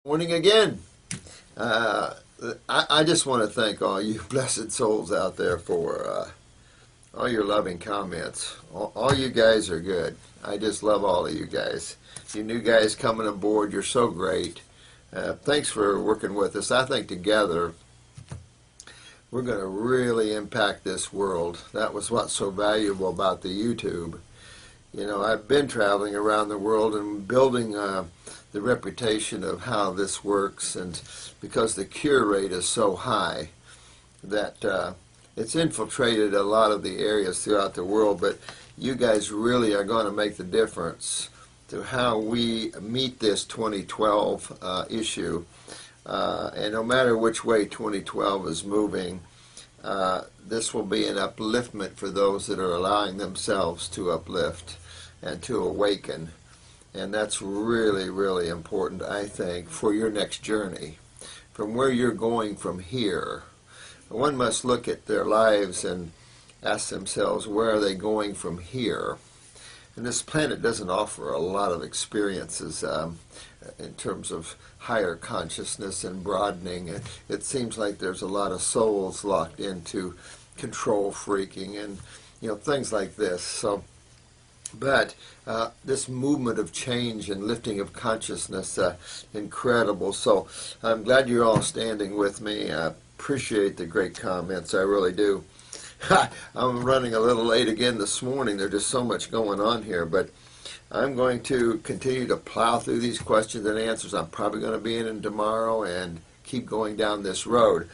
Morning again. I just want to thank all you blessed souls out there for all your loving comments. All you guys are good. I just love all of you guys. You new guys coming aboard, you're so great. Thanks for working with us. I think together we're going to really impact this world. That was what's so valuable about the YouTube. You know, I've been traveling around the world and building the reputation of how this works, and because the cure rate is so high that it's infiltrated a lot of the areas throughout the world, but you guys really are going to make the difference to how we meet this 2012 issue. And no matter which way 2012 is moving, this will be an upliftment for those that are allowing themselves to uplift and to awaken. And that's really, really important, I think, for your next journey. From where you're going from here, one must look at their lives and ask themselves, where are they going from here? And this planet doesn't offer a lot of experiences in terms of higher consciousness and broadening. It seems like there's a lot of souls locked into control freaking and things like this. But this movement of change and lifting of consciousness, incredible. So I'm glad you're all standing with me. I appreciate the great comments. I really do. I'm running a little late again this morning. There's just so much going on here. But I'm going to continue to plow through these questions and answers. I'm probably going to be in tomorrow and keep going down this road.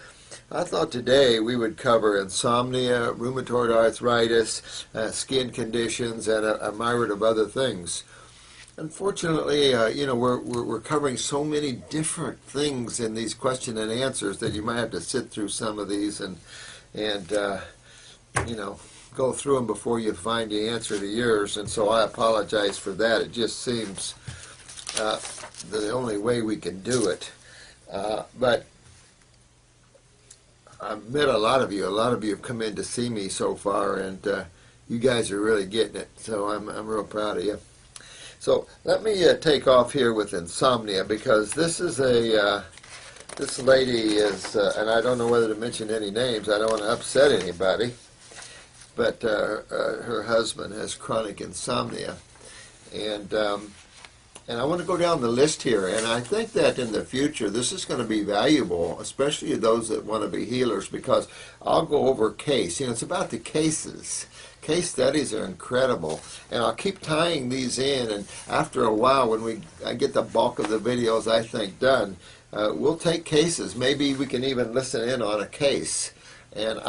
I thought today we would cover insomnia, rheumatoid arthritis, skin conditions, and a myriad of other things. Unfortunately, we're covering so many different things in these question and answers that you might have to sit through some of these and go through them before you find the answer to yours. And so I apologize for that. It just seems the only way we can do it. But I've met a lot of you. A lot of you have come in to see me so far, and you guys are really getting it. So I'm real proud of you. So let me take off here with insomnia, because this is this lady is, and I don't know whether to mention any names. I don't want to upset anybody, but her husband has chronic insomnia, and I want to go down the list here, and I think that in the future this is going to be valuable, especially those that want to be healers, because I'll go over case. It's about the cases. Case studies are incredible, and I'll keep tying these in, and after a while, when I get the bulk of the videos, I think, done, we'll take cases. Maybe we can even listen in on a case, and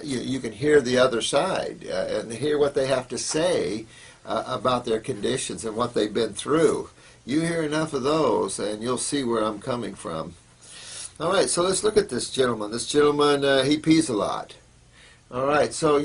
you can hear the other side and hear what they have to say about their conditions and what they've been through. You hear enough of those and you'll see where I'm coming from. All right, so let's look at this gentleman. This gentleman, he pees a lot. All right, so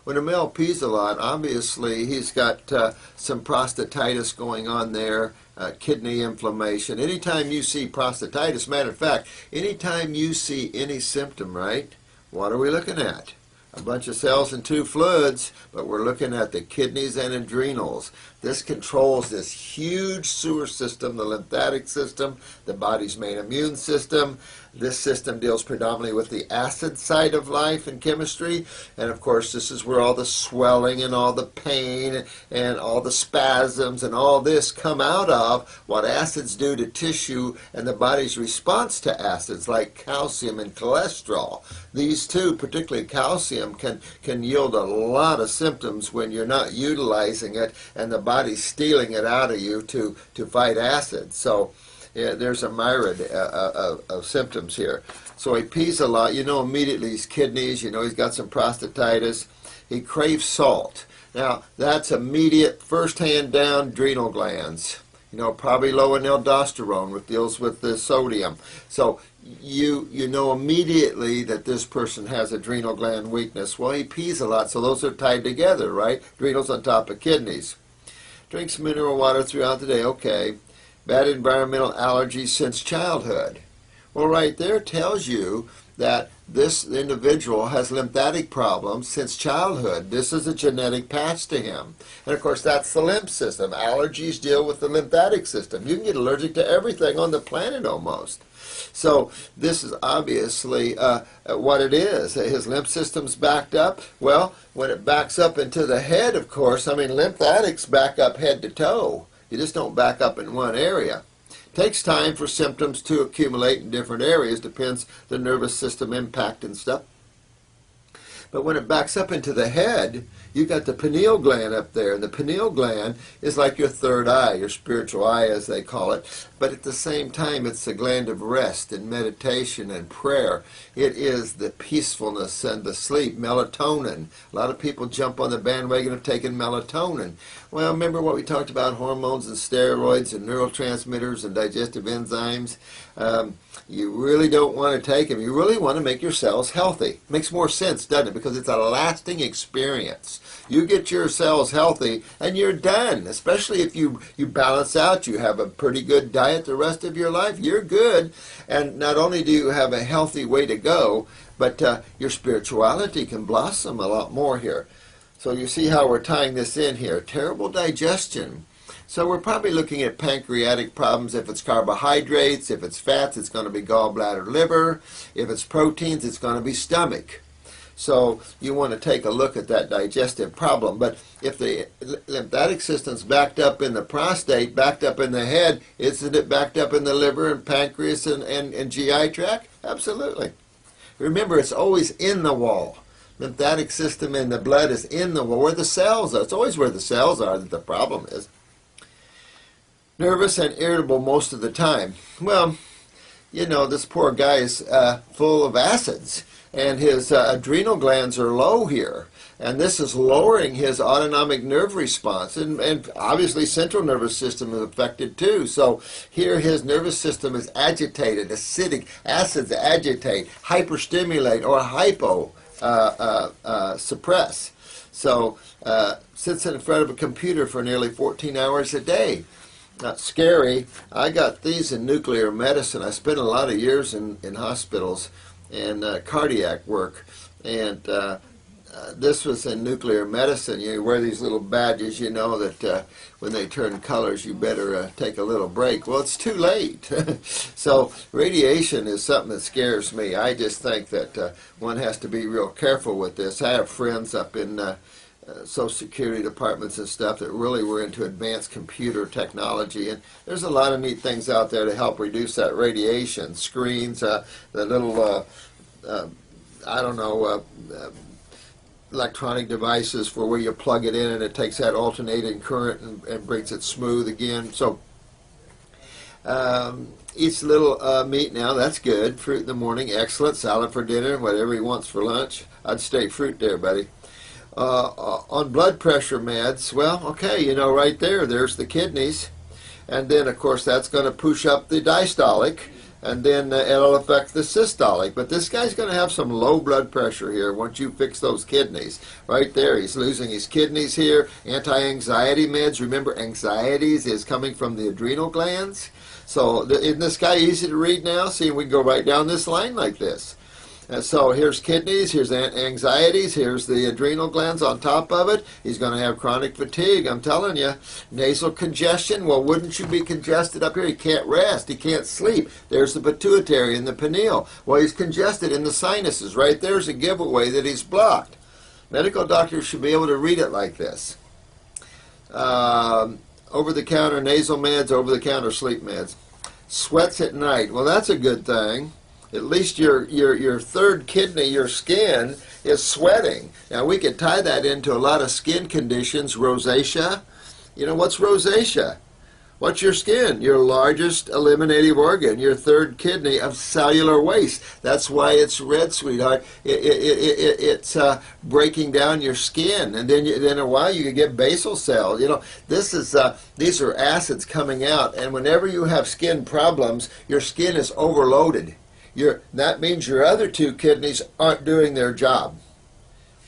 when a male pees a lot, obviously he's got some prostatitis going on there, kidney inflammation. Anytime you see prostatitis, matter of fact, anytime you see any symptom, right, what are we looking at? A bunch of cells and two fluids, but we're looking at the kidneys and adrenals. This controls this huge sewer system, the lymphatic system, the body's main immune system. This system deals predominantly with the acid side of life and chemistry, and of course this is where all the swelling and all the pain and all the spasms and all this come out of what acids do to tissue and the body's response to acids like calcium and cholesterol. These two, particularly calcium, can yield a lot of symptoms when you're not utilizing it and the body's stealing it out of you to fight acid. So yeah, there's a myriad of symptoms here. So he pees a lot. Immediately his kidneys, he's got some prostatitis. He craves salt. Now, that's immediate, first hand down, adrenal glands. Probably low in aldosterone, which deals with the sodium. So you know immediately that this person has adrenal gland weakness. Well, he pees a lot, so those are tied together, right? Adrenals on top of kidneys. Drinks mineral water throughout the day, okay. Bad environmental allergies since childhood. Well, right there tells you that this individual has lymphatic problems since childhood. This is a genetic patch to him. And of course, that's the lymph system. Allergies deal with the lymphatic system. You can get allergic to everything on the planet almost. So this is obviously what it is. His lymph system's backed up. Well, when it backs up into the head, of course, I mean, lymphatics back up head to toe. You just don't back up in one area. Takes time for symptoms to accumulate in different areas, depends the nervous system impact and stuff. But when it backs up into the head, you've got the pineal gland up there, and the pineal gland is like your third eye, your spiritual eye as they call it. But at the same time, it's the gland of rest and meditation and prayer. It is the peacefulness and the sleep, melatonin. A lot of people jump on the bandwagon of taking melatonin. Well, remember what we talked about, hormones and steroids and neurotransmitters and digestive enzymes? You really don't want to take them. You really want to make your cells healthy. Makes more sense, doesn't it? Because it's a lasting experience. You get your cells healthy and you're done. Especially if you balance out, you have a pretty good diet the rest of your life, you're good. And not only do you have a healthy way to go, but your spirituality can blossom a lot more here. So you see how we're tying this in here. Terrible digestion. So we're probably looking at pancreatic problems. If it's carbohydrates, if it's fats, it's going to be gallbladder, liver. If it's proteins, it's going to be stomach. So you want to take a look at that digestive problem. But if the lymphatic system's backed up in the prostate, backed up in the head, isn't it backed up in the liver and pancreas and GI tract? Absolutely. Remember, it's always in the wall. Lymphatic system in the blood is in the wall, where the cells are. It's always where the cells are that the problem is. Nervous and irritable most of the time. Well, you know, this poor guy is full of acids, and his adrenal glands are low here, and this is lowering his autonomic nerve response, and obviously central nervous system is affected too. So here his nervous system is agitated, acidic, acids agitate, hyperstimulate, or hypo suppress. So sits in front of a computer for nearly 14 hours a day. Not scary. I got these in nuclear medicine. I spent a lot of years in hospitals and cardiac work, and this was in nuclear medicine. You wear these little badges, you know that when they turn colors, you better take a little break. Well, it's too late. So radiation is something that scares me. I just think that one has to be real careful with this. I have friends up in Social Security departments and stuff that really were into advanced computer technology, and there's a lot of neat things out there to help reduce that radiation. Screens, the little, I don't know, electronic devices for where you plug it in and it takes that alternating current and brings it smooth again. So eats a little meat now, that's good. Fruit in the morning, excellent. Salad for dinner, whatever he wants for lunch. I'd stay fruit there, buddy. On blood pressure meds, well, okay, you know, right there, there's the kidneys. And then, of course, that's going to push up the diastolic, and then it'll affect the systolic. But this guy's going to have some low blood pressure here once you fix those kidneys. Right there, he's losing his kidneys here. Anti-anxiety meds, remember, anxieties is coming from the adrenal glands. So isn't this guy easy to read now? See, we can go right down this line like this. So here's kidneys, here's anxieties, here's the adrenal glands on top of it. He's going to have chronic fatigue, I'm telling you. Nasal congestion, well, wouldn't you be congested up here? He can't rest, he can't sleep. There's the pituitary and the pineal. Well, he's congested in the sinuses. Right there's a giveaway that he's blocked. Medical doctors should be able to read it like this. Over-the-counter nasal meds, over-the-counter sleep meds. Sweats at night, well, that's a good thing. At least your third kidney, your skin, is sweating. Now, we could tie that into a lot of skin conditions. Rosacea. You know, what's rosacea? What's your skin? Your largest eliminative organ, your third kidney of cellular waste. That's why it's red, sweetheart. It's breaking down your skin, and then in a while you could get basal cells. You know, these are acids coming out, and whenever you have skin problems, your skin is overloaded. That means your other two kidneys aren't doing their job.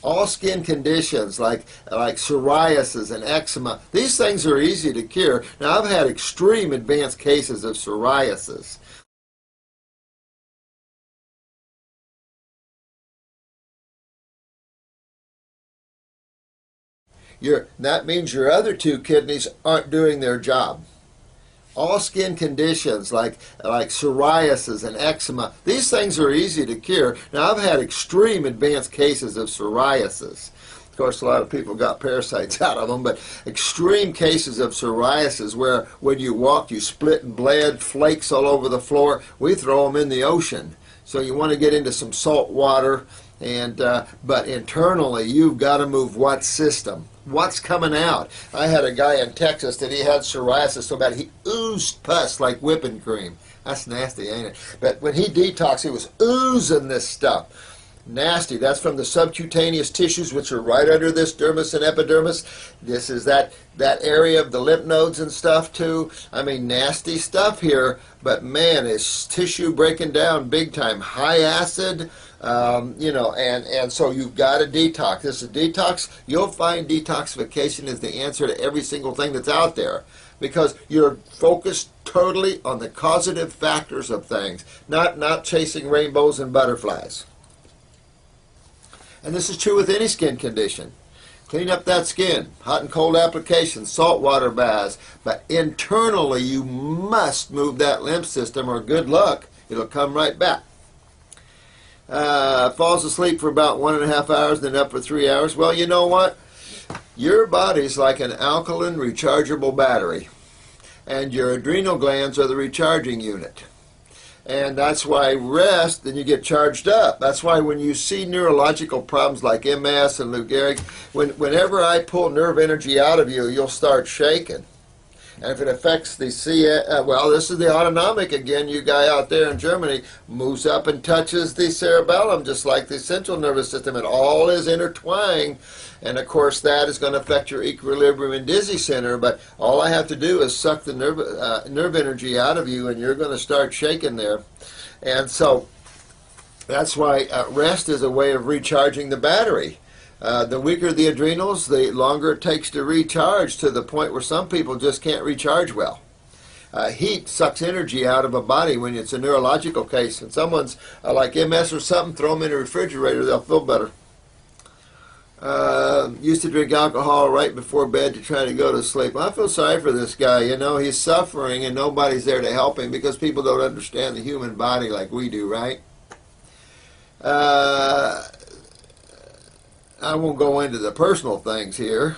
All skin conditions like psoriasis and eczema, these things are easy to cure. Now, I've had extreme advanced cases of psoriasis. that means your other two kidneys aren't doing their job. All skin conditions like psoriasis and eczema, these things are easy to cure. Now, I've had extreme advanced cases of psoriasis. Of course, a lot of people got parasites out of them, but extreme cases of psoriasis where when you walk, you split and bled, flakes all over the floor, we throw them in the ocean. So you want to get into some salt water, but internally, you've got to move what system? What's coming out? I had a guy in Texas that he had psoriasis so bad he oozed pus like whipping cream. That's nasty, ain't it? But when he detoxed, he was oozing this stuff. Nasty. That's from the subcutaneous tissues, which are right under this dermis and epidermis. This is that area of the lymph nodes and stuff too. I mean, nasty stuff here, but man, is tissue breaking down big time. High acid, and so you've got to detox. This is a detox. You'll find detoxification is the answer to every single thing that's out there, because you're focused totally on the causative factors of things, not chasing rainbows and butterflies. And this is true with any skin condition. Clean up that skin, hot and cold applications, saltwater baths, but internally you must move that lymph system, or good luck, it'll come right back. Falls asleep for about 1.5 hours, then up for 3 hours. Well, you know what? Your body's like an alkaline rechargeable battery, and your adrenal glands are the recharging unit. And that's why rest, then you get charged up. That's why when you see neurological problems like MS and Lou Gehrig, whenever I pull nerve energy out of you, you'll start shaking. And if it affects the this is the autonomic again. You guy out there in Germany moves up and touches the cerebellum, just like the central nervous system. It all is intertwined. And of course, that is going to affect your equilibrium and dizzy center. But all I have to do is suck the nerve energy out of you, and you're going to start shaking there. And so that's why rest is a way of recharging the battery. The weaker the adrenals, the longer it takes to recharge, to the point where some people just can't recharge well. Heat sucks energy out of a body when it's a neurological case. And someone's like MS or something, throw them in a refrigerator, they'll feel better. Used to drink alcohol right before bed to try to go to sleep. I feel sorry for this guy. You know, he's suffering and nobody's there to help him because people don't understand the human body like we do, right? I won't go into the personal things here.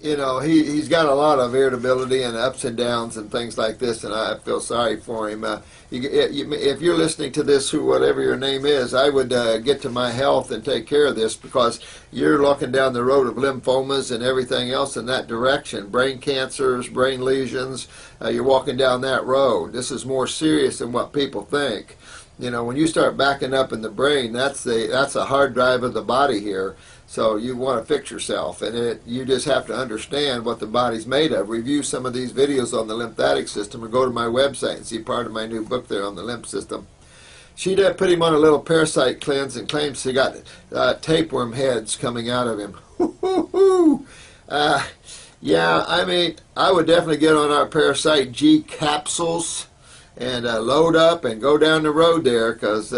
He's got a lot of irritability and ups and downs and things like this, and I feel sorry for him. If you're listening to this, whatever your name is, I would get to my health and take care of this, because you're looking down the road of lymphomas and everything else in that direction, brain cancers, brain lesions. You're walking down that road. This is more serious than what people think. You know, when you start backing up in the brain, that's a hard drive of the body here. So you want to fix yourself, and you just have to understand what the body's made of. Review some of these videos on the lymphatic system, or go to my website and see part of my new book there on the lymph system. She did put him on a little parasite cleanse and claims he got tapeworm heads coming out of him. Yeah, I mean, I would definitely get on our Parasite G capsules and load up and go down the road there, because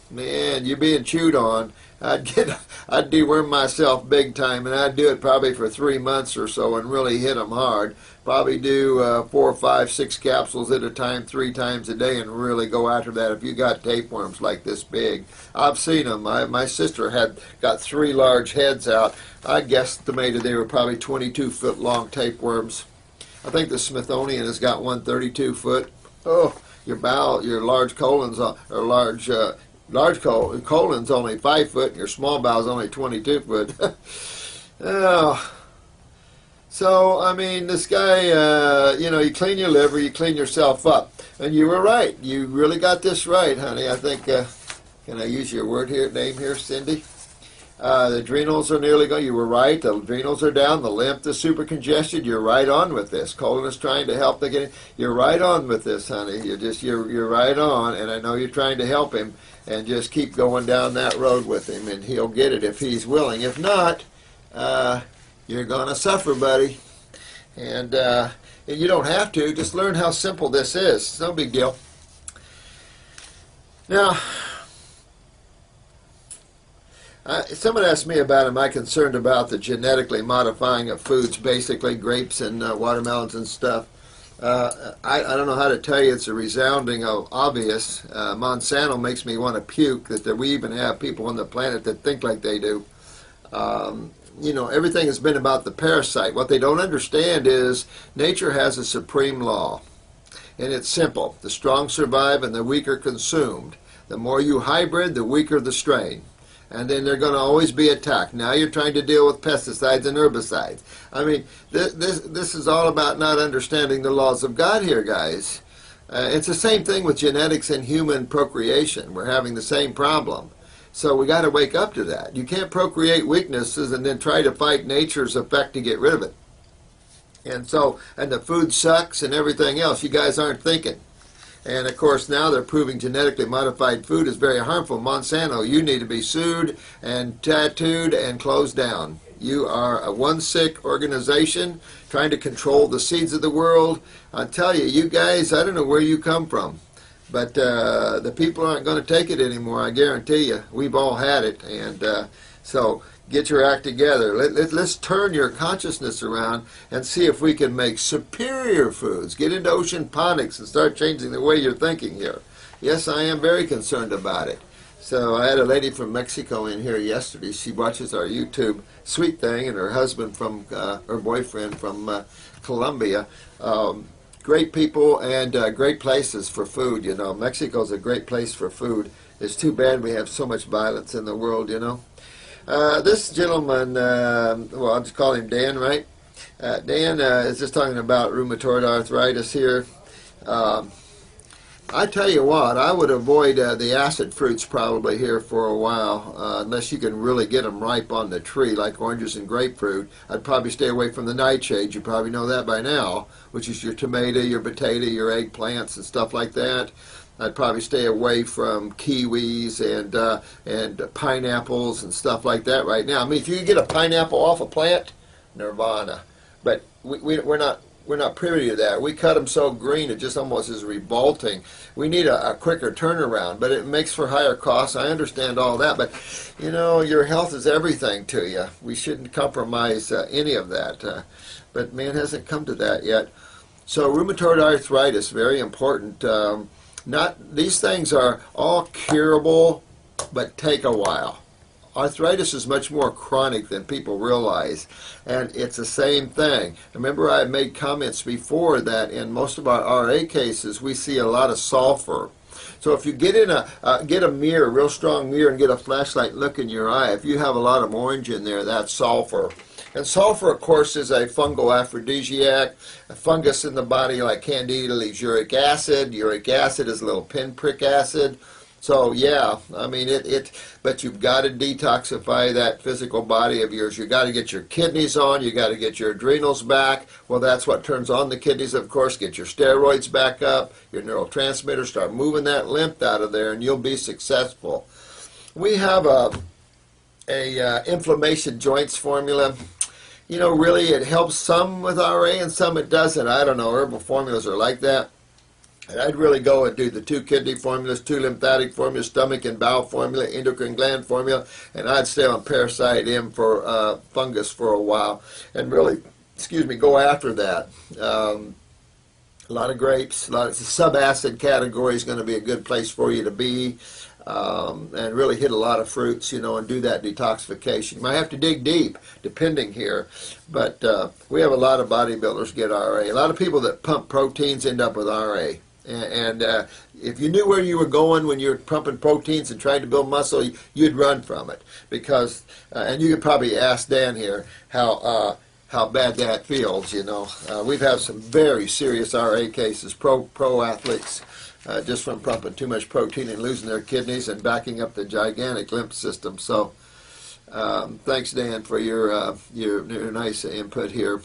man, you're being chewed on. I'd deworm myself big time, and I'd do it probably for 3 months or so and really hit them hard. Probably do 4, 5, 6 capsules at a time, 3 times a day, and really go after that if you got tapeworms like this big. I've seen them. My sister got 3 large heads out. I guesstimated they were probably 22-foot long tapeworms. I think the Smithsonian has got one 32-foot. Oh, your large colon's colon's only 5 foot, and your small bowel's only 22 foot. Oh. So, I mean, this guy, you clean your liver, you clean yourself up. And you were right. You really got this right, honey. I think, can I use your name here, Cindy? The adrenals are nearly gone. You were right. The adrenals are down. The lymph is super congested. You're right on with this. Colon is trying to help. You're right on with this, honey. You're right on, and I know you're trying to help him. And just keep going down that road with him, and he'll get it if he's willing. If not, you're going to suffer, buddy. And you don't have to. Just learn how simple this is. It's no big deal. Now, Someone asked me about, am I concerned about the genetically modifying of foods, basically grapes and watermelons and stuff. I don't know how to tell you. It's a resounding obvious. Monsanto makes me want to puke that we even have people on the planet that think like they do. You know, everything has been about the parasite. What they don't understand is nature has a supreme law. And it's simple. The strong survive and the weak are consumed. The more you hybrid, the weaker the strain. And then they're going to always be attacked. Now you're trying to deal with pesticides and herbicides. I mean, this is all about not understanding the laws of God here, guys. It's the same thing with genetics and human procreation. We're having the same problem. So we got to wake up to that. You can't procreate weaknesses and then try to fight nature's effect to get rid of it. And the food sucks and everything else. You guys aren't thinking. And of course now they're proving genetically modified food is very harmful. Monsanto, you need to be sued and tattooed and closed down. You are a one sick organization trying to control the seeds of the world. I tell you, you guys, I don't know where you come from, but the people aren't going to take it anymore, I guarantee you. We've all had it. And so get your act together. Let's turn your consciousness around and see if we can make superior foods. Get into oceanponics and start changing the way you're thinking here. Yes, I am very concerned about it. So I had a lady from Mexico in here yesterday. She watches our YouTube Sweet Thing, and her husband from, her boyfriend from Colombia. Great people and great places for food, you know. Mexico's a great place for food. It's too bad we have so much violence in the world, you know. This gentleman, well, I'll just call him Dan, right? Dan is just talking about rheumatoid arthritis here. I tell you what, I would avoid the acid fruits probably here for a while, unless you can really get them ripe on the tree, like oranges and grapefruit. I'd probably stay away from the nightshades. You probably know that by now, which is your tomato, your potato, your eggplants, and stuff like that. I'd probably stay away from kiwis and pineapples and stuff like that right now. I mean, if you could get a pineapple off a plant, nirvana. But we're not privy to that. We cut them so green it just almost is revolting. We need a quicker turnaround, but it makes for higher costs. I understand all that, but you know, your health is everything to you. We shouldn't compromise any of that. But man hasn't come to that yet. So rheumatoid arthritis, very important. These things are all curable, but take a while. Arthritis is much more chronic than people realize, and it's the same thing. Remember, I made comments before that in most of our RA cases, we see a lot of sulfur. So if you get a mirror, a real strong mirror, and get a flashlight, look in your eye, if you have a lot of orange in there, that's sulfur. And sulfur, of course, is a fungal aphrodisiac. A fungus in the body like candida leaves uric acid. Uric acid is a little pinprick acid. So yeah, I mean but you've got to detoxify that physical body of yours. You've got to get your kidneys on, you got to get your adrenals back. Well, that's what turns on the kidneys, of course. Get your steroids back up, your neurotransmitters, start moving that lymph out of there, and you'll be successful. We have a inflammation joints formula. You know, really it helps some with RA and some it doesn't. I don't know, herbal formulas are like that. And I'd really go and do the 2 kidney formulas, 2 lymphatic formulas, stomach and bowel formula, endocrine gland formula, and I'd stay on parasite M for fungus for a while and really, go after that. A lot of grapes, the subacid category is going to be a good place for you to be. And really hit a lot of fruits, you know, and do that detoxification. You might have to dig deep, depending here, but we have a lot of bodybuilders get RA. A lot of people that pump proteins end up with RA. And if you knew where you were going when you were pumping proteins and trying to build muscle, you'd run from it. Because, and you could probably ask Dan here how bad that feels, you know. We've had some very serious RA cases, pro athletes, just from pumping too much protein and losing their kidneys and backing up the gigantic lymph system. So thanks, Dan, for your nice input here.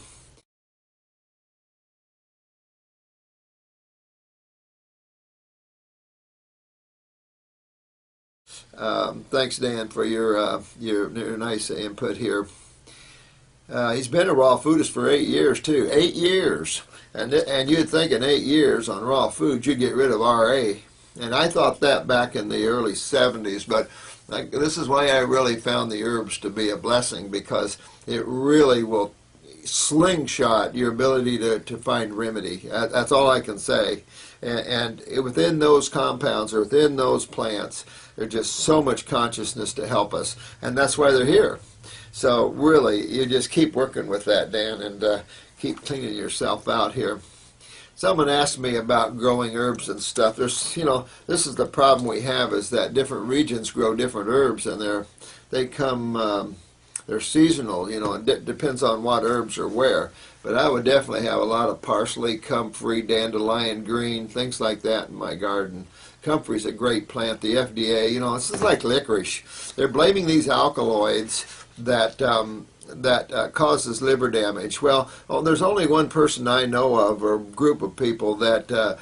Thanks, Dan, for your nice input here. He's been a raw foodist for 8 years, too. 8 years. And you'd think in 8 years on raw food you'd get rid of RA. And I thought that back in the early 70s, but This is why I really found the herbs to be a blessing, because it really will slingshot your ability to find remedy. That's all I can say. And within those compounds or within those plants, there's just so much consciousness to help us, and that's why they're here. So really, you just keep working with that, Dan, and keep cleaning yourself out here. Someone asked me about growing herbs and stuff. There's, this is the problem we have, is that different regions grow different herbs, and they're seasonal, and it depends on what herbs are where. But I would definitely have a lot of parsley, comfrey, dandelion green, things like that in my garden. Comfrey's a great plant. The FDA, it's just like licorice. They're blaming these alkaloids that causes liver damage. Well, there's only one person I know of, or group of people that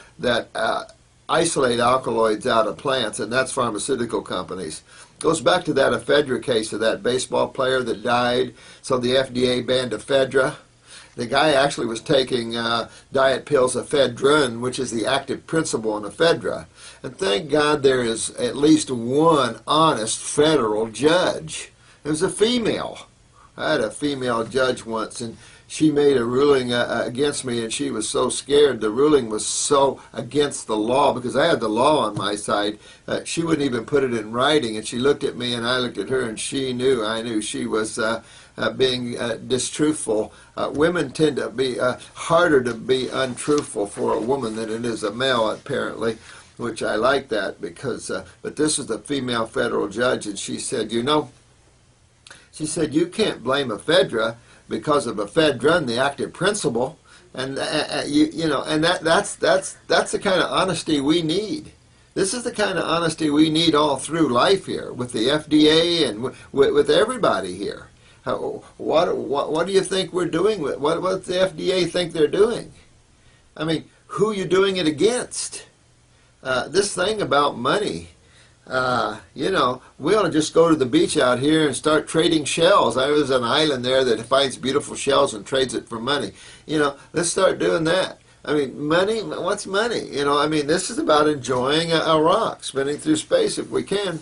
isolate alkaloids out of plants, and that's pharmaceutical companies. Goes back to that ephedra case of that baseball player that died, so the FDA banned ephedra. The guy actually was taking diet pills, ephedrine, which is the active principle in ephedra. And thank God there is at least one honest federal judge. It was a female. I had a female judge once, and she made a ruling against me, and she was so scared. The ruling was so against the law, because I had the law on my side. She wouldn't even put it in writing, and she looked at me, and I looked at her, and I knew she was being distruthful. Women tend to be harder to be untruthful for a woman than it is a male, apparently, which I like that, because, but this is the female federal judge, and she said, she said, you can't blame ephedra because of ephedrine, the active principle, and and that's the kind of honesty we need. This is the kind of honesty we need all through life here, with the FDA and with everybody here. What do you think we're doing with what does the FDA think they're doing? I mean, who are you doing it against? This thing about money. We ought to just go to the beach out here and start trading shells. There's an island there that finds beautiful shells and trades it for money. Let's start doing that. I mean, money, what's money? This is about enjoying a rock, spinning through space if we can.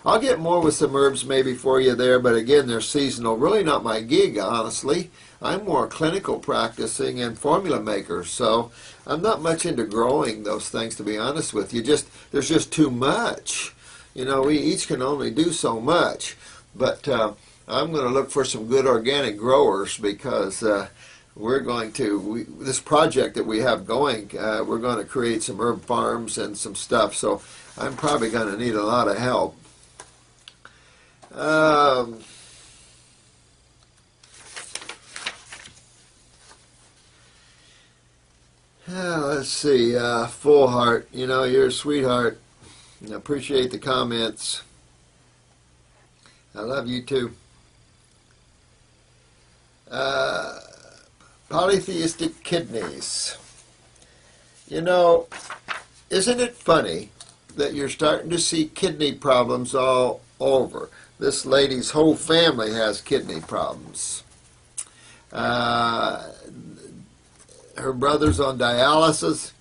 I'll get more with some herbs maybe for you there, but again, they're seasonal. Really not my gig, honestly. I'm more clinical practicing and formula maker, so I'm not much into growing those things, to be honest with you. There's just too much. We each can only do so much. But I'm going to look for some good organic growers, because we're going to, this project that we have going, we're going to create some herb farms and some stuff, so I'm probably going to need a lot of help. Let's see, Full Heart, you're a sweetheart. I appreciate the comments. I love you too. Polytheistic kidneys. Isn't it funny that you're starting to see kidney problems all over? This lady's whole family has kidney problems. Her brother's on dialysis,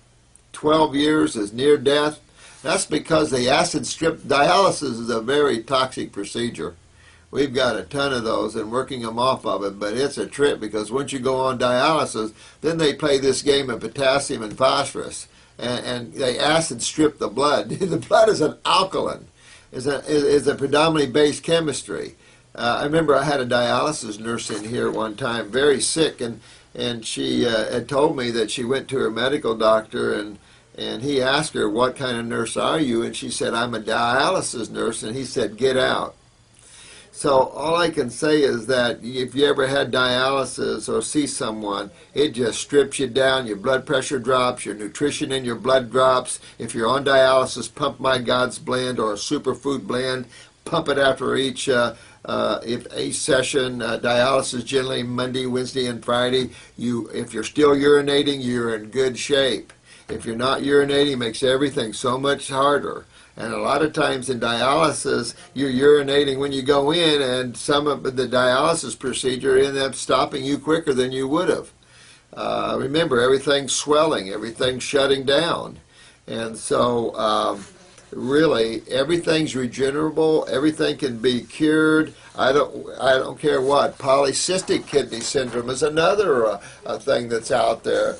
12 years, is near death. That's because the acid strip, dialysis is a very toxic procedure. We've got a ton of those and working them off of it, but it's a trip, because once you go on dialysis, then they play this game of potassium and phosphorus, and they acid strip the blood. The blood is an alkaline, is a predominantly base chemistry. I remember I had a dialysis nurse in here one time, very sick, and she had told me that she went to her medical doctor, and he asked her, what kind of nurse are you? And she said, I'm a dialysis nurse, and he said, get out. So all I can say is that if you ever had dialysis or see someone, it just strips you down. Your blood pressure drops, your nutrition in your blood drops. If you're on dialysis, pump My God's Blend or a superfood blend. Pump it after each session. Dialysis generally Monday, Wednesday, and Friday. If you're still urinating, you're in good shape. If you're not urinating, it makes everything so much harder. And a lot of times in dialysis, you're urinating when you go in, and some of the dialysis procedure ends up stopping you quicker than you would have. Remember, everything's swelling, everything's shutting down. And so really, everything's regenerable. Everything can be cured. I don't care what. Polycystic kidney syndrome is another thing that's out there.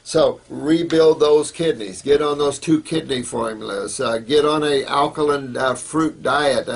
So rebuild those kidneys. Get on those 2 kidney formulas. Get on a alkaline fruit diet.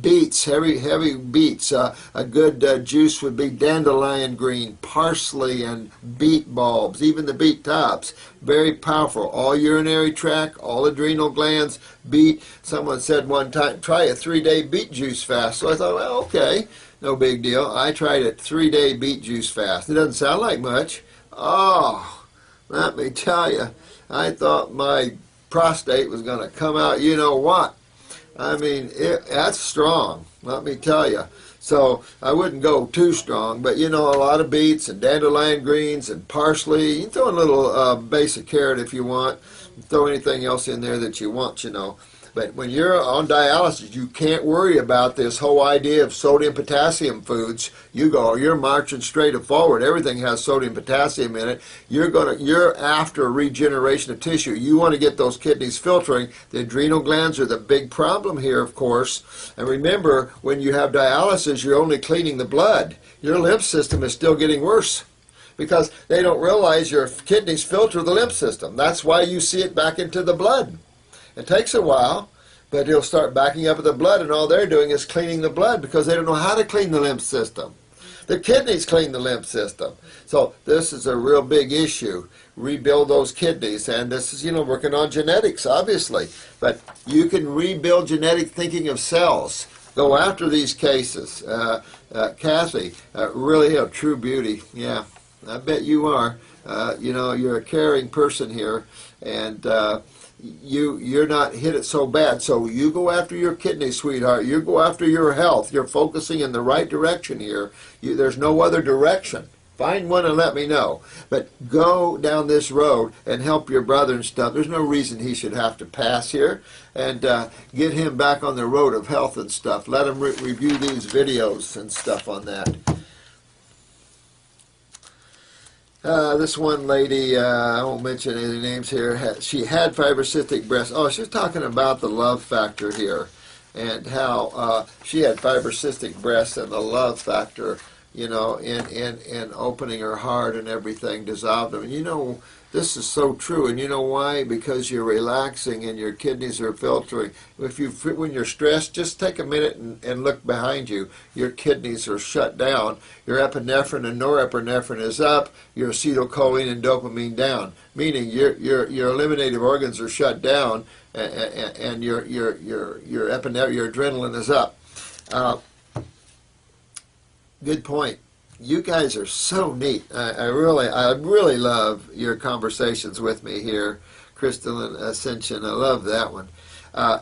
Beets, heavy beets. A good juice would be dandelion green, parsley, and beet bulbs. Even the beet tops. Very powerful. All urinary tract, all adrenal glands. Beet. Someone said one time, try a 3-day beet juice fast. So I thought, well, okay, no big deal. I tried a 3-day beet juice fast. It doesn't sound like much. Oh, let me tell you, I thought my prostate was going to come out. You know what? I mean, that's strong, let me tell you. So I wouldn't go too strong, but you know, a lot of beets and dandelion greens and parsley. You can throw in a little basic carrot if you want. Throw anything else in there that you want, you know. But when you're on dialysis, you can't worry about this whole idea of sodium potassium foods. You're marching straight forward. Everything has sodium potassium in it. You're after regeneration of tissue. You want to get those kidneys filtering. The adrenal glands are the big problem here, of course. And remember, when you have dialysis, you're only cleaning the blood. Your lymph system is still getting worse, because they don't realize your kidneys filter the lymph system. That's why you see it back into the blood. It takes a while, but it'll start backing up with the blood, and all they're doing is cleaning the blood because they don't know how to clean the lymph system. The kidneys clean the lymph system. So this is a real big issue. Rebuild those kidneys, and this is, working on genetics, obviously. But you can rebuild genetic thinking of cells. Go after these cases. Kathy, really a true beauty. Yeah, I bet you are. You're a caring person here, and you're not hit it so bad. So you go after your kidney, sweetheart. You go after your health. You're focusing in the right direction here. There's no other direction. Find one and let me know. But go down this road and help your brother and stuff. There's no reason he should have to pass here. And get him back on the road of health and stuff. Let him review these videos and stuff on that. This one lady, I won't mention any names here, she had fibrocystic breast. Oh, she's talking about the love factor here, and how she had fibrocystic breast, and the love factor, in opening her heart and everything dissolved them. And this is so true, and you know why? Because you're relaxing and your kidneys are filtering. When you're stressed, just take a minute and look behind you. Your kidneys are shut down. Your epinephrine and norepinephrine is up. Your acetylcholine and dopamine down. Meaning your eliminative organs are shut down, and your adrenaline is up. Good point. You guys are so neat. I really love your conversations with me here, Crystal and Ascension. I love that one.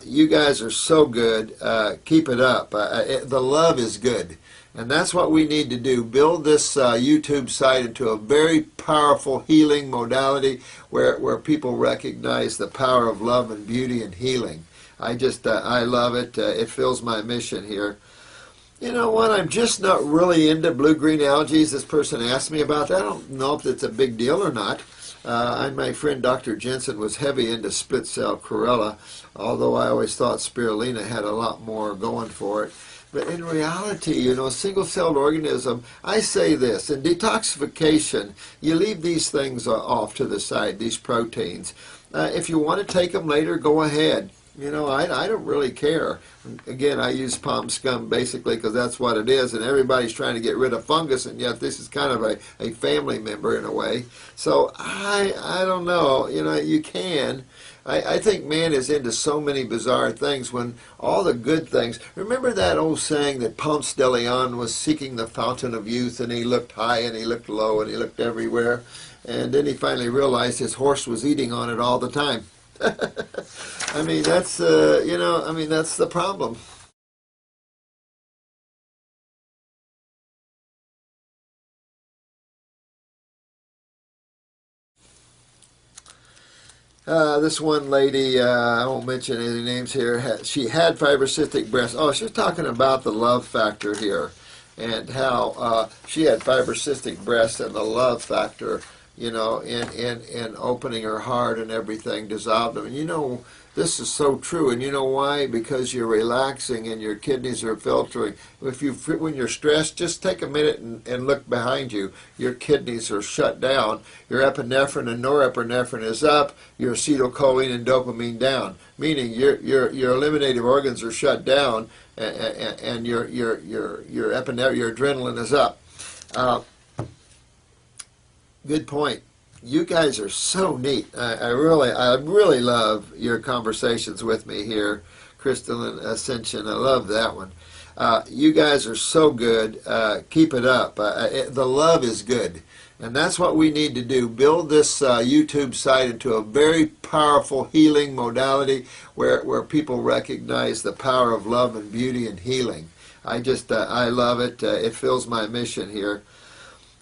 You guys are so good. Keep it up. The love is good, and that's what we need to do. Build this YouTube site into a very powerful healing modality where people recognize the power of love and beauty and healing. I love it. It fills my mission here. You know what? I'm just not really into blue-green algae. This person asked me about that. I don't know if it's a big deal or not. My friend Dr. Jensen was heavy into split-cell chlorella, although I always thought spirulina had a lot more going for it. But in reality, a single-celled organism, I say this, in detoxification, you leave these things off to the side, these proteins. If you want to take them later, go ahead. I don't really care. Again, I use palm scum basically because that's what it is, and everybody's trying to get rid of fungus, and yet this is kind of a family member in a way. So I don't know. You can. I think man is into so many bizarre things when all the good things. Remember that old saying that Ponce de Leon was seeking the fountain of youth, and he looked high and he looked low and he looked everywhere, and then he finally realized his horse was eating on it all the time. That's that's the problem. This one lady, I won't mention any names here, she had fibrocystic breast. Oh, she's talking about the love factor here, and how she had fibrocystic breast, and the love factor, in opening her heart and everything dissolved them. And This is so true, and you know why? Because you're relaxing and your kidneys are filtering. When you're stressed, just take a minute and look behind you. Your kidneys are shut down. Your epinephrine and norepinephrine is up. Your acetylcholine and dopamine down. Meaning your eliminative organs are shut down, and your adrenaline is up. Good point. You guys are so neat. I really love your conversations with me here, Crystal and Ascension. I love that one. You guys are so good. Keep it up. The love is good. And that's what we need to do. Build this YouTube site into a very powerful healing modality where people recognize the power of love and beauty and healing. I love it. It fills my mission here.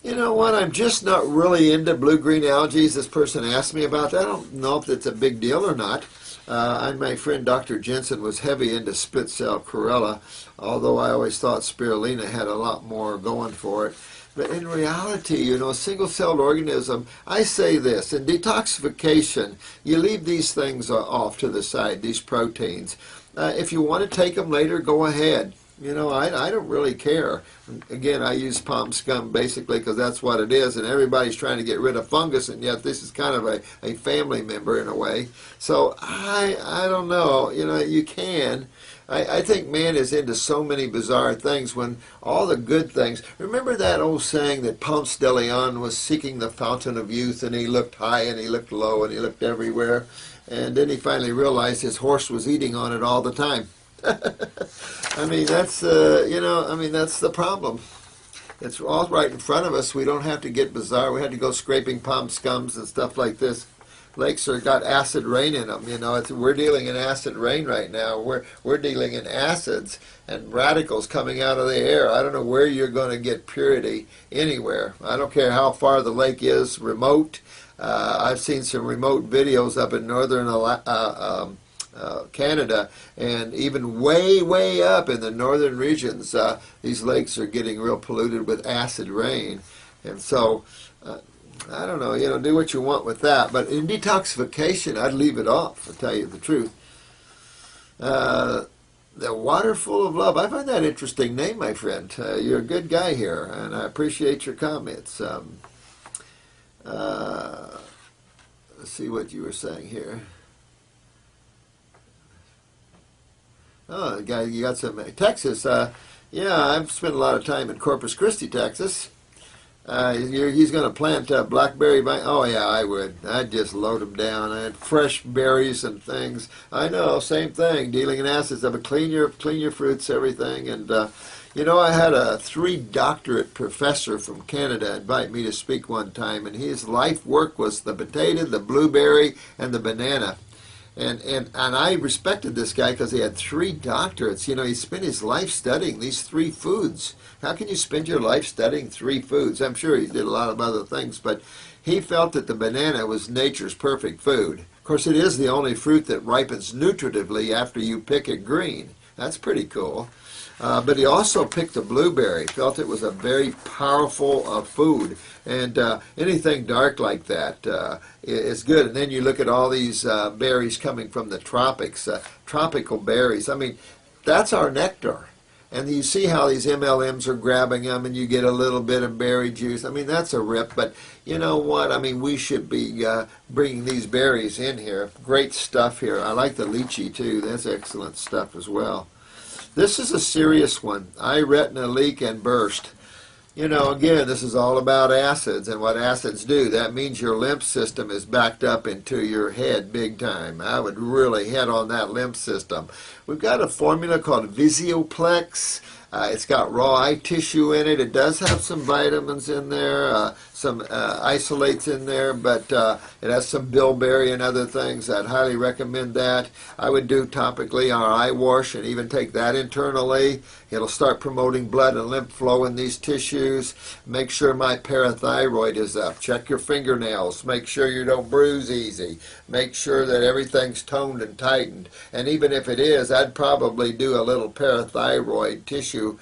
You know what? I'm just not really into blue-green algae. This person asked me about that. I don't know if it's a big deal or not. My friend Dr. Jensen was heavy into spit-cell chlorella, although I always thought spirulina had a lot more going for it. But in reality, you know, single-celled organism, I say this, in detoxification, you leave these things off to the side, these proteins. If you want to take them later, go ahead. You know, I don't really care. Again, I use palm scum basically because that's what it is, and everybody's trying to get rid of fungus, and yet this is kind of a family member in a way. So I don't know. You know, you can. I think man is into so many bizarre things when all the good things. Remember that old saying that Ponce de Leon was seeking the fountain of youth, and he looked high and he looked low and he looked everywhere, and then he finally realized his horse was eating on it all the time. I mean, that's, you know, I mean, that's the problem. It's all right in front of us. We don't have to get bizarre. We had to go scraping palm scums and stuff like this. Lakes are got acid rain in them. You know, we're dealing in acid rain right now. We're dealing in acids and radicals coming out of the air. I don't know where you're going to get purity anywhere. I don't care how far the lake is remote. I've seen some remote videos up in northern Canada, and even way up in the northern regions, these lakes are getting real polluted with acid rain. And so, I don't know, you know, do what you want with that. But in detoxification, I'd leave it off, to tell you the truth. The Water Full of Love. I find that interesting name, my friend. You're a good guy here, and I appreciate your comments. Let's see what you were saying here. Oh, guy, you got some Texas. Yeah, I've spent a lot of time in Corpus Christi, Texas. He's going to plant blackberry vine. Oh yeah, I would. I'd just load them down. I had fresh berries and things. I know, same thing. Dealing in acids. I would clean your fruits, everything. And you know, I had a 3-doctorate professor from Canada invite me to speak one time, and his life work was the potato, the blueberry, and the banana. And I respected this guy because he had 3 doctorates. You know, he spent his life studying these 3 foods. How can you spend your life studying 3 foods? I'm sure he did a lot of other things, but he felt that the banana was nature's perfect food. Of course, it is the only fruit that ripens nutritively after you pick it green. That's pretty cool. But he also picked the blueberry, felt it was a very powerful food. And anything dark like that is good. And then you look at all these berries coming from the tropics, tropical berries. I mean, that's our nectar. And you see how these MLMs are grabbing them, and you get a little bit of berry juice. I mean, that's a rip. But you know what? I mean, we should be bringing these berries in here. Great stuff here. I like the lychee, too. That's excellent stuff as well. This is a serious one. Eye retina leak and burst. You know, again, this is all about acids and what acids do. That means your lymph system is backed up into your head big time. I would really head on that lymph system. We've got a formula called Visioplex. It's got raw eye tissue in it. It does have some vitamins in there, some isolates in there, but it has some bilberry and other things. I'd highly recommend that. I would do topically our eye wash and even take that internally. It'll start promoting blood and lymph flow in these tissues. Make sure my parathyroid is up. Check your fingernails. Make sure you don't bruise easy. Make sure that everything's toned and tightened. And even if it is, I'd probably do a little parathyroid tissue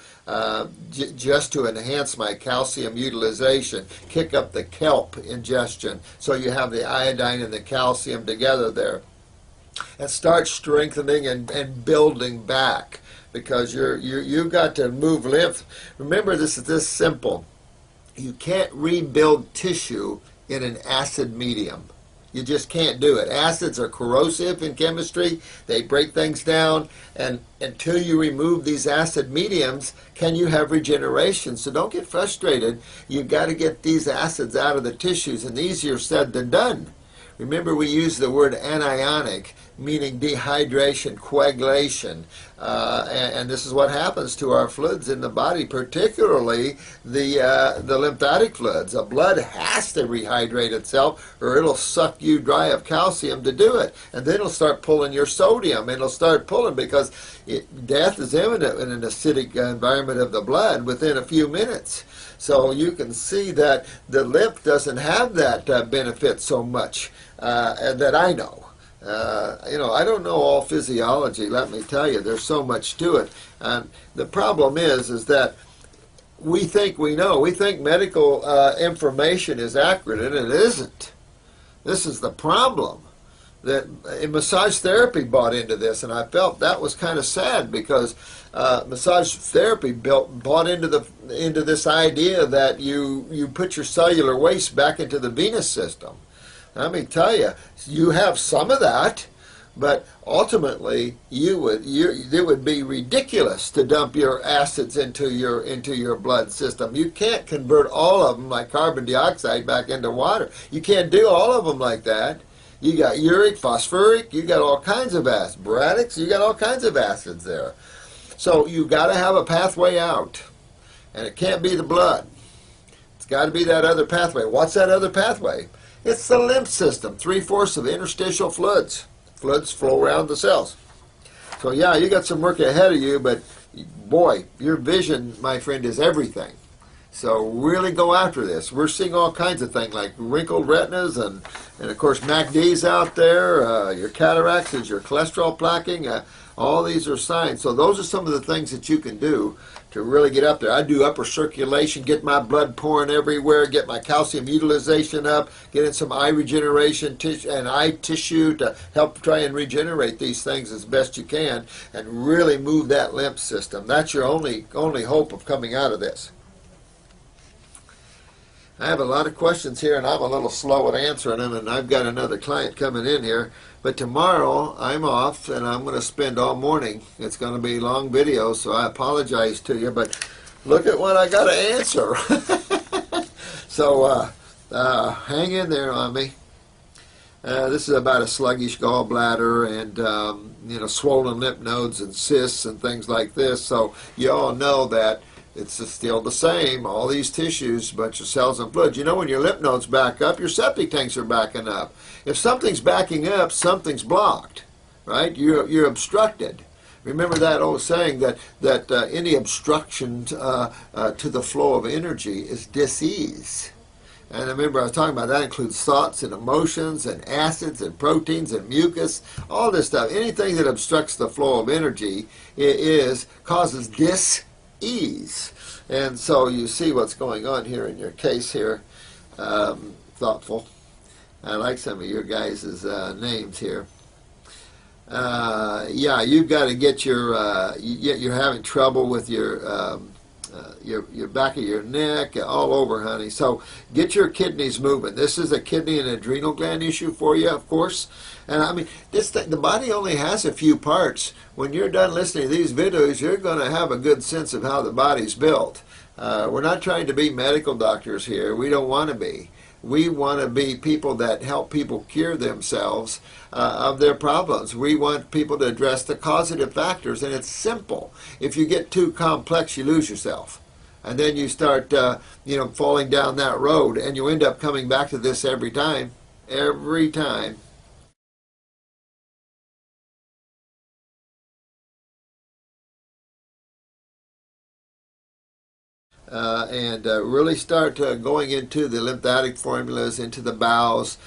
just to enhance my calcium utilization, kick up the kelp ingestion, so you have the iodine and the calcium together there. and start strengthening and building back, because you've got to move lymph. Remember, this is this simple. You can't rebuild tissue in an acid medium. You just can't do it. Acids are corrosive in chemistry. They break things down, and until you remove these acid mediums, can you have regeneration? So don't get frustrated. You've got to get these acids out of the tissues, and easier said than done. Remember, we use the word anionic, meaning dehydration, coagulation, and this is what happens to our fluids in the body, particularly the lymphatic fluids. The blood has to rehydrate itself, or it'll suck you dry of calcium to do it, and then it'll start pulling your sodium. It'll start pulling because death is imminent in an acidic environment of the blood within a few minutes. So you can see that the lymph doesn't have that benefit so much, and that I know. I don't know all physiology, let me tell you. There's so much to it. And the problem is that we think we know. We think medical information is accurate, and it isn't. This is the problem. That massage therapy bought into this, and I felt that was kind of sad, because massage therapy bought into this idea that you put your cellular waste back into the venous system. Let me tell you, you have some of that, but ultimately it would be ridiculous to dump your acids into your blood system. You can't convert all of them like carbon dioxide back into water. You can't do all of them like that. You got uric, phosphoric, you got all kinds of acids. Boratics, you got all kinds of acids there. So you got to have a pathway out, and it can't be the blood. It's got to be that other pathway. What's that other pathway? It's the lymph system. 3/4 of interstitial fluids. Fluids flow around the cells. So yeah, you got some work ahead of you, but boy, your vision, my friend, is everything. So really go after this. We're seeing all kinds of things like wrinkled retinas and of course MACD's out there, your cataracts, your cholesterol plaquing, all these are signs. So those are some of the things that you can do to really get up there. I do upper circulation, get my blood pouring everywhere, get my calcium utilization up, get in some eye regeneration and eye tissue to help try and regenerate these things as best you can, and really move that lymph system. That's your only hope of coming out of this. I have a lot of questions here, and I'm a little slow at answering them, and I've got another client coming in here. But tomorrow, I'm off, and I'm going to spend all morning. It's going to be long videos, so I apologize to you, but look at what I got to answer. So hang in there on me. This is about a sluggish gallbladder and swollen lymph nodes and cysts and things like this. So you all know that it's still the same. All these tissues, bunch of cells and fluids. You know, when your lymph nodes back up, your septic tanks are backing up. If something's backing up, something's blocked, right? You're obstructed. Remember that old saying that any obstruction to the flow of energy is dis-ease. And remember, I was talking about that includes thoughts and emotions and acids and proteins and mucus, all this stuff. Anything that obstructs the flow of energy causes dis-ease. And so you see what's going on here in your case here. Thoughtful. I like some of your guys' names here. Yeah, you've got to get you're having trouble with your back of your neck, all over, honey. So get your kidneys moving. This is a kidney and adrenal gland issue for you, of course. And I mean, the body only has a few parts. When you're done listening to these videos, you're going to have a good sense of how the body's built. We're not trying to be medical doctors here. We don't want to be. We want to be people that help people cure themselves of their problems. We want people to address the causative factors, and it's simple. If you get too complex, you lose yourself. And then you start, falling down that road, and you end up coming back to this every time. Every time. And really start going into the lymphatic formulas, into the bowels.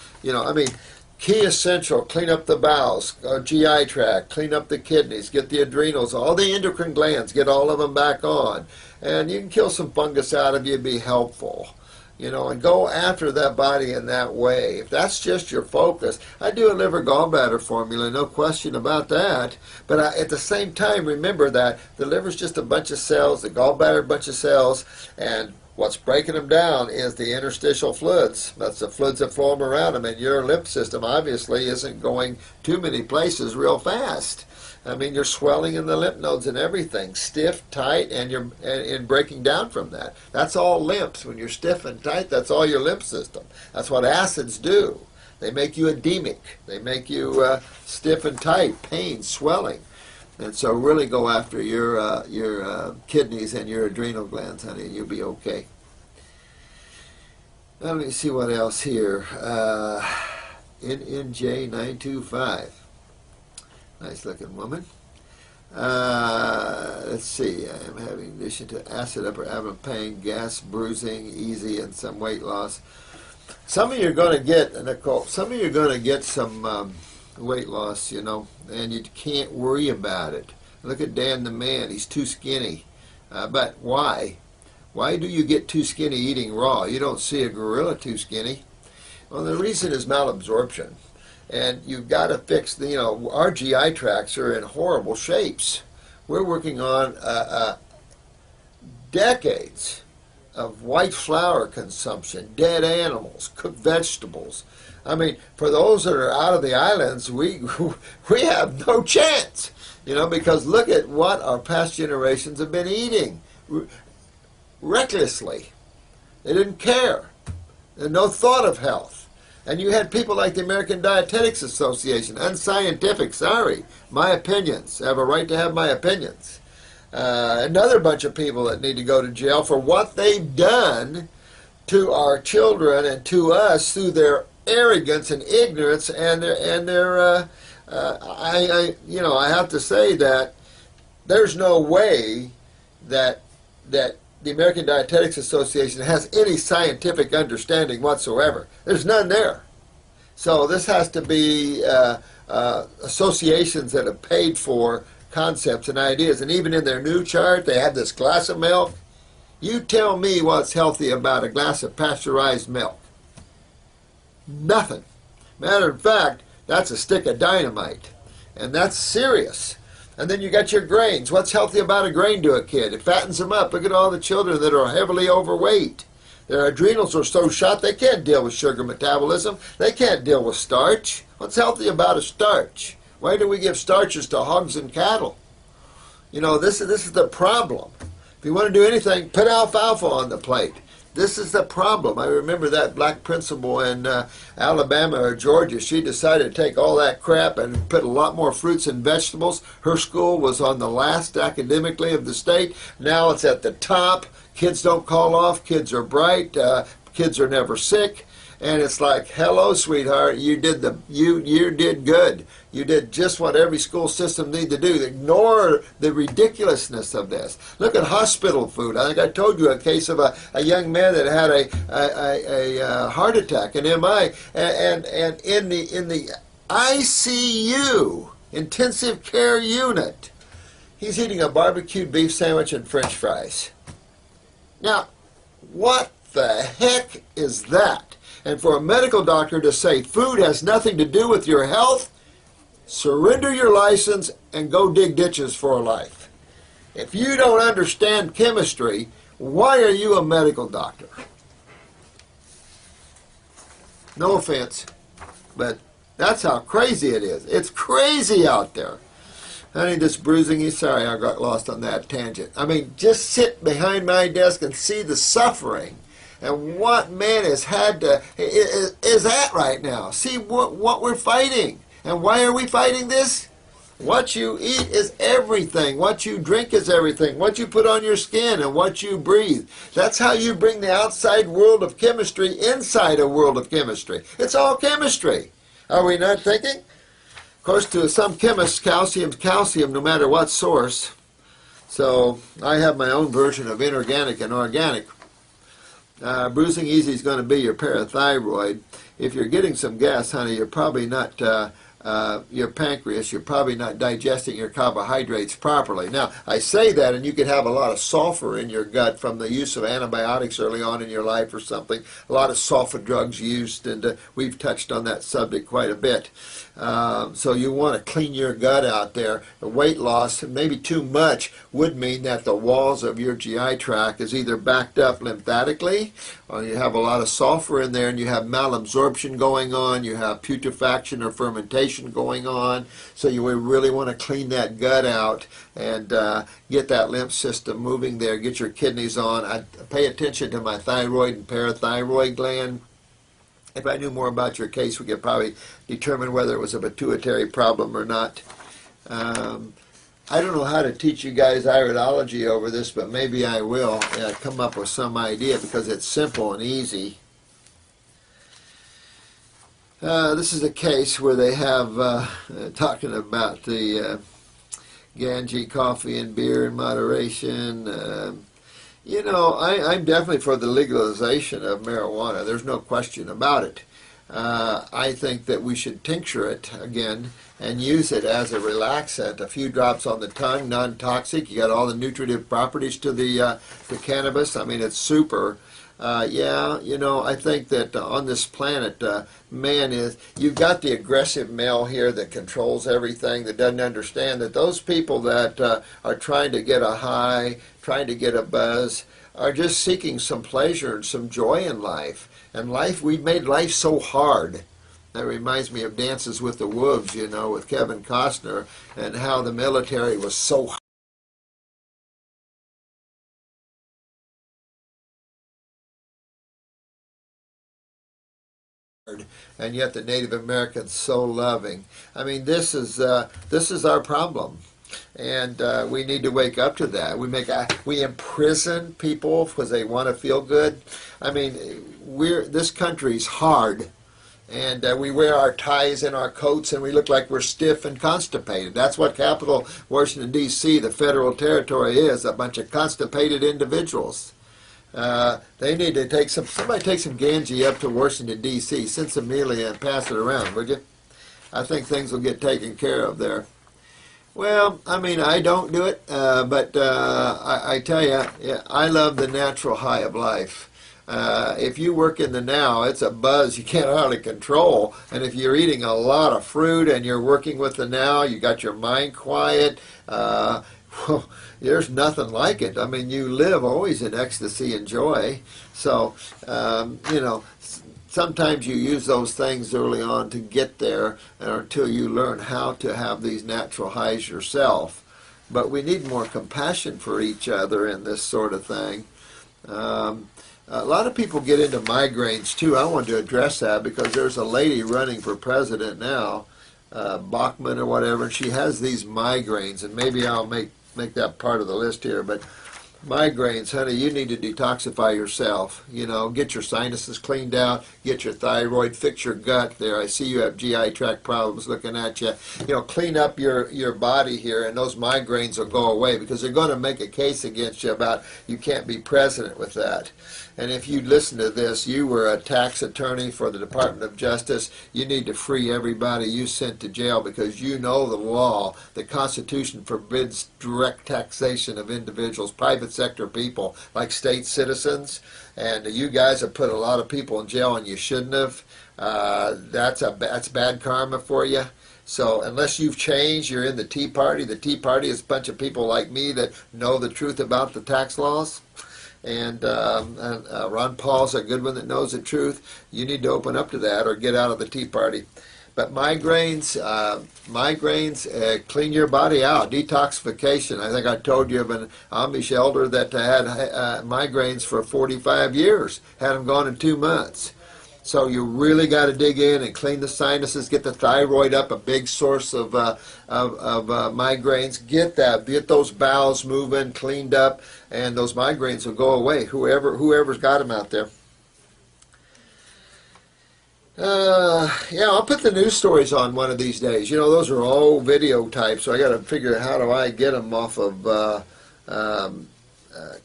Key essential, clean up the bowels, GI tract, clean up the kidneys, get the adrenals, all the endocrine glands, get all of them back on. And you can kill some fungus out of you, be helpful. and go after that body in that way. If that's just your focus, I do a liver gallbladder formula, no question about that. But at the same time, remember that the liver's just a bunch of cells, the gallbladder a bunch of cells, and what's breaking them down is the interstitial fluids. That's the fluids that flow around them, and your lymph system obviously isn't going too many places real fast. I mean, you're swelling in the lymph nodes and everything, stiff, tight, and you're breaking down from that. That's all lymphs. When you're stiff and tight, that's all your lymph system. That's what acids do. They make you edemic. They make you stiff and tight, pain, swelling. And so really go after your kidneys and your adrenal glands, honey, and you'll be okay. Now, let me see what else here. NNJ925. Nice looking woman. Let's see. I am having, in addition to acid upper abdomen pain, gas, bruising, easy, and some weight loss. Some of you are going to get, Nicole, some of you are going to get some weight loss, and you can't worry about it. Look at Dan the man. He's too skinny. But why? Why do you get too skinny eating raw? You don't see a gorilla too skinny. Well, the reason is malabsorption. And you've got to fix our GI tracts are in horrible shapes. We're working on decades of white flour consumption, dead animals, cooked vegetables. I mean, for those that are out of the islands, we have no chance, because look at what our past generations have been eating recklessly. They didn't care. There's no thought of health. And you had people like the American Dietetics Association, unscientific, sorry, my opinions. I have a right to have my opinions. Another bunch of people that need to go to jail for what they've done to our children and to us through their arrogance and ignorance and their I have to say that there's no way that the American Dietetics Association has any scientific understanding whatsoever. There's none there. So this has to be associations that have paid for concepts and ideas. And even in their new chart, they have this glass of milk. You tell me what's healthy about a glass of pasteurized milk. Nothing. Matter of fact, that's a stick of dynamite. And that's serious. And then you got your grains. What's healthy about a grain to a kid? It fattens them up. Look at all the children that are heavily overweight. Their adrenals are so shot they can't deal with sugar metabolism. They can't deal with starch. What's healthy about a starch? Why do we give starches to hogs and cattle? This is the problem. If you want to do anything, put alfalfa on the plate. This is the problem. I remember that black principal in Alabama or Georgia. She decided to take all that crap and put a lot more fruits and vegetables. Her school was on the last academically of the state. Now it's at the top. Kids don't call off. Kids are bright. Kids are never sick. And it's like, hello, sweetheart, you did good. You did just what every school system needs to do. Ignore the ridiculousness of this. Look at hospital food. I think I told you a case of a young man that had a heart attack, an MI, and in the ICU, intensive care unit, he's eating a barbecued beef sandwich and French fries. Now, what the heck is that? And for a medical doctor to say food has nothing to do with your health, surrender your license and go dig ditches for a life. If you don't understand chemistry, why are you a medical doctor? No offense, but that's how crazy it is. It's crazy out there. Honey, this bruising, sorry I got lost on that tangent. I mean, just sit behind my desk and see the suffering and what man has had to, is at right now. See what we're fighting. And why are we fighting this? What you eat is everything. What you drink is everything. What you put on your skin and what you breathe. That's how you bring the outside world of chemistry inside a world of chemistry. It's all chemistry. Are we not thinking? Of course, to some chemists, calcium's calcium no matter what source. So I have my own version of inorganic and organic. Bruising easy is going to be your parathyroid. If you're getting some gas, honey, you're probably not your pancreas, you're probably not digesting your carbohydrates properly. Now, I say that, and you could have a lot of sulfur in your gut from the use of antibiotics early on in your life or something. A lot of sulfur drugs used, and we've touched on that subject quite a bit. So you want to clean your gut out there. The weight loss, maybe too much, would mean that the walls of your GI tract is either backed up lymphatically, or you have a lot of sulfur in there and you have malabsorption going on, you have putrefaction or fermentation going on. So you really want to clean that gut out and get that lymph system moving there, get your kidneys on. I pay attention to my thyroid and parathyroid gland. If I knew more about your case, we could probably determine whether it was a pituitary problem or not. I don't know how to teach you guys iridology over this, but maybe I will come up with some idea because it's simple and easy. This is a case where they have, talking about the Ganji coffee and beer in moderation. You know, I'm definitely for the legalization of marijuana. There's no question about it. I think that we should tincture it again and use it as a relaxant. A few drops on the tongue, non-toxic. You got all the nutritive properties to the cannabis. I mean, it's super. Yeah, you know, I think that on this planet, man is, you've got the aggressive male here that controls everything, that doesn't understand that those people that are trying to get a high, trying to get a buzz, are just seeking some pleasure and some joy in life. And life, we've made life so hard. That reminds me of Dances with the Wolves, you know, with Kevin Costner, and how the military was so hard, and yet the Native Americans so loving. I mean, this is our problem, and we need to wake up to that. We imprison people because they want to feel good. I mean, this country's hard. And we wear our ties and our coats and we look like we're stiff and constipated. That's what capital Washington, D.C., the federal territory is, a bunch of constipated individuals. They need to somebody take some Ganji up to Washington, D.C., send some Amelia and pass it around, would you? I think things will get taken care of there. Well, I mean, I don't do it, but I tell you, yeah, I love the natural high of life. If you work in the now, it's a buzz you can't hardly control. And if you're eating a lot of fruit and you're working with the now, you got your mind quiet, there's nothing like it. I mean, you live always in ecstasy and joy. So, you know, sometimes you use those things early on to get there until you learn how to have these natural highs yourself. But we need more compassion for each other in this sort of thing. A lot of people get into migraines too. I wanted to address that because there's a lady running for president now, Bachman or whatever, and she has these migraines, and maybe I'll make that part of the list here, but migraines, honey, you need to detoxify yourself. You know, get your sinuses cleaned out, get your thyroid, fix your gut there. I see you have GI tract problems looking at you. You know, clean up your body here, and those migraines will go away because they're going to make a case against you about you can't be president with that. And if you listen to this, you were a tax attorney for the Department of Justice, you need to free everybody you sent to jail because you know the law. The Constitution forbids direct taxation of individuals, private sector people, like state citizens. And you guys have put a lot of people in jail and you shouldn't have. That's bad karma for you. So unless you've changed, you're in the Tea Party. The Tea Party is a bunch of people like me that know the truth about the tax laws. And Ron Paul's a good one that knows the truth. You need to open up to that or get out of the Tea Party. But migraines, clean your body out. Detoxification. I think I told you of an Amish elder that had migraines for 45 years. Had them gone in 2 months. So you really got to dig in and clean the sinuses, get the thyroid up, a big source of migraines. Get those bowels moving, cleaned up, and those migraines will go away. Whoever's got them out there. Yeah, I'll put the news stories on one of these days. You know, those are all video types, so I got to figure out how do I get them off of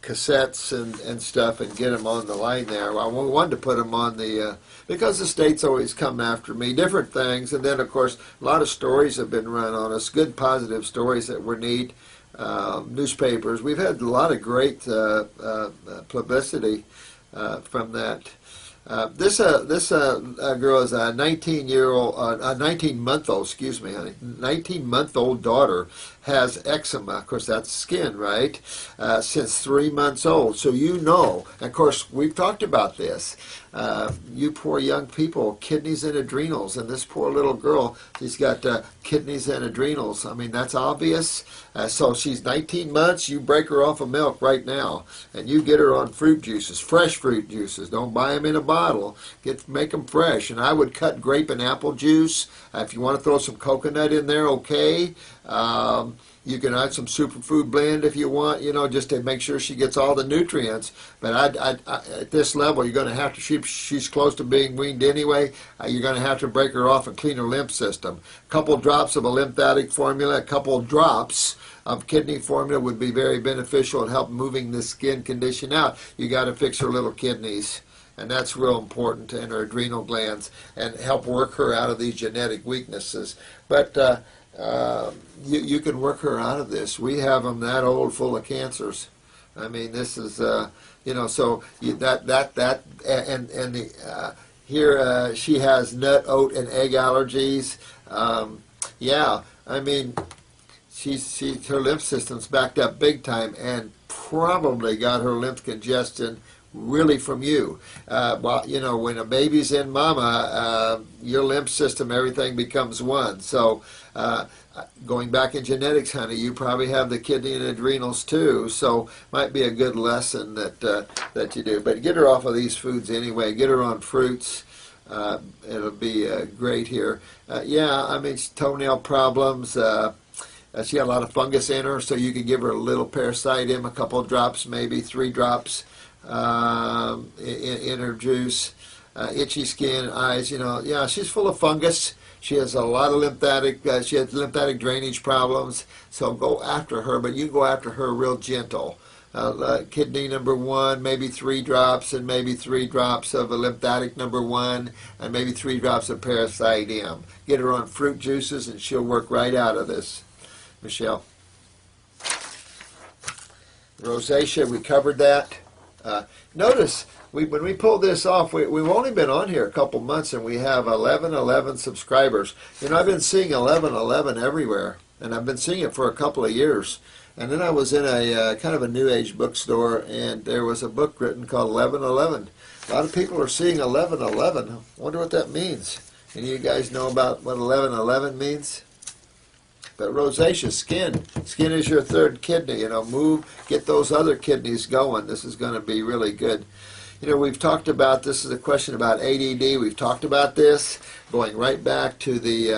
cassettes and stuff and get them on the line there. Well, we wanted to put them on the, because the state's always come after me, different things. And then, of course, a lot of stories have been run on us, good positive stories that were neat. Newspapers. We've had a lot of great publicity from that. This girl is a 19-month-old, excuse me, honey, 19-month-old daughter has eczema. Of course, that's skin, right? Since 3 months old. So you know, of course, we've talked about this. You poor young people, kidneys and adrenals, and this poor little girl, she's got kidneys and adrenals. I mean, that's obvious. So she's 19 months. You break her off of milk right now, and you get her on fruit juices, fresh fruit juices. Don't buy them in a bottle. Make them fresh. And I would cut grape and apple juice. If you want to throw some coconut in there, okay. You can add some superfood blend if you want, you know, just to make sure she gets all the nutrients. But at this level, you're going to have to, she's close to being weaned anyway, you're going to have to break her off and clean her lymph system. A couple drops of a lymphatic formula, a couple drops of kidney formula would be very beneficial and help moving the skin condition out. You got to fix her little kidneys. And that's real important, in her adrenal glands, and help work her out of these genetic weaknesses. But you can work her out of this. We have them that old, full of cancers. I mean, this is you know. So here she has nut, oat, and egg allergies. Yeah, I mean, her lymph system's backed up big time, and probably got her lymph congestion really from you. Well, you know, when a baby's in mama, your lymph system, everything becomes one. So going back in genetics, honey, you probably have the kidney and adrenals too. So might be a good lesson that you do. But get her off of these foods anyway. Get her on fruits. It'll be great here. Yeah, I mean, toenail problems. She had a lot of fungus in her, so you can give her a little parasitum, a couple of drops, maybe 3 drops. In her juice, itchy skin, eyes, you know, yeah, she's full of fungus. She has a lot of lymphatic, she has lymphatic drainage problems, so go after her, but you go after her real gentle. Kidney number 1, maybe 3 drops, and maybe 3 drops of a lymphatic number 1, and maybe 3 drops of parasitum. Get her on fruit juices, and she'll work right out of this. Michelle. Rosacea, we covered that. Notice, when we pull this off, we've only been on here a couple months, and we have 1111 subscribers. You know, I've been seeing 1111 everywhere, and I've been seeing it for a couple of years. And then I was in a kind of a New Age bookstore, and there was a book written called 1111. A lot of people are seeing 1111. I wonder what that means. Any of you guys know about what 1111 means? But rosacea, skin. Skin is your third kidney. You know, get those other kidneys going. This is going to be really good. You know, we've talked about, this is a question about ADD. We've talked about this, going right back to the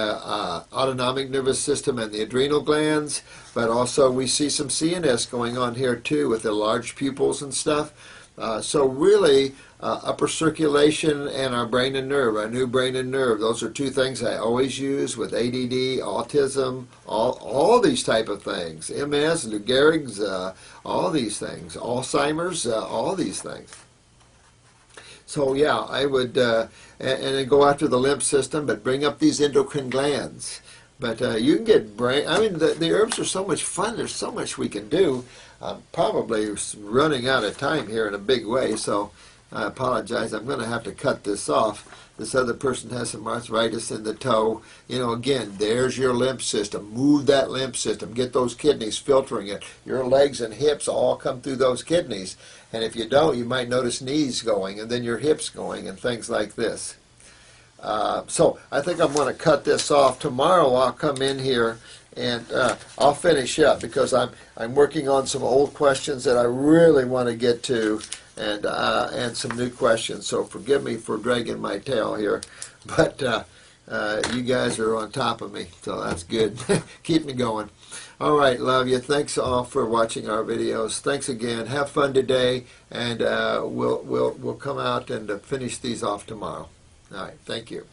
autonomic nervous system and the adrenal glands. But also we see some CNS going on here too with the large pupils and stuff. So really, upper circulation and our brain and nerve, our new brain and nerve, those are 2 things I always use with ADD, autism, all these type of things, MS, Lou Gehrig's, all these things, Alzheimer's, all these things. So yeah, I would, and then go after the lymph system, but bring up these endocrine glands. But you can get brain, I mean, the herbs are so much fun, there's so much we can do. I'm probably running out of time here in a big way, so I apologize. I'm going to have to cut this off. This other person has some arthritis in the toe. You know, again, there's your lymph system. Move that lymph system. Get those kidneys filtering it. Your legs and hips all come through those kidneys. And if you don't, you might notice knees going and then your hips going and things like this. So I think I'm going to cut this off. Tomorrow I'll come in here and I'll finish up because I'm working on some old questions that I really want to get to, and some new questions. So forgive me for dragging my tail here, but you guys are on top of me, so that's good. Keep me going. All right, love you. Thanks all for watching our videos. Thanks again. Have fun today, and we'll come out and finish these off tomorrow. All right, thank you.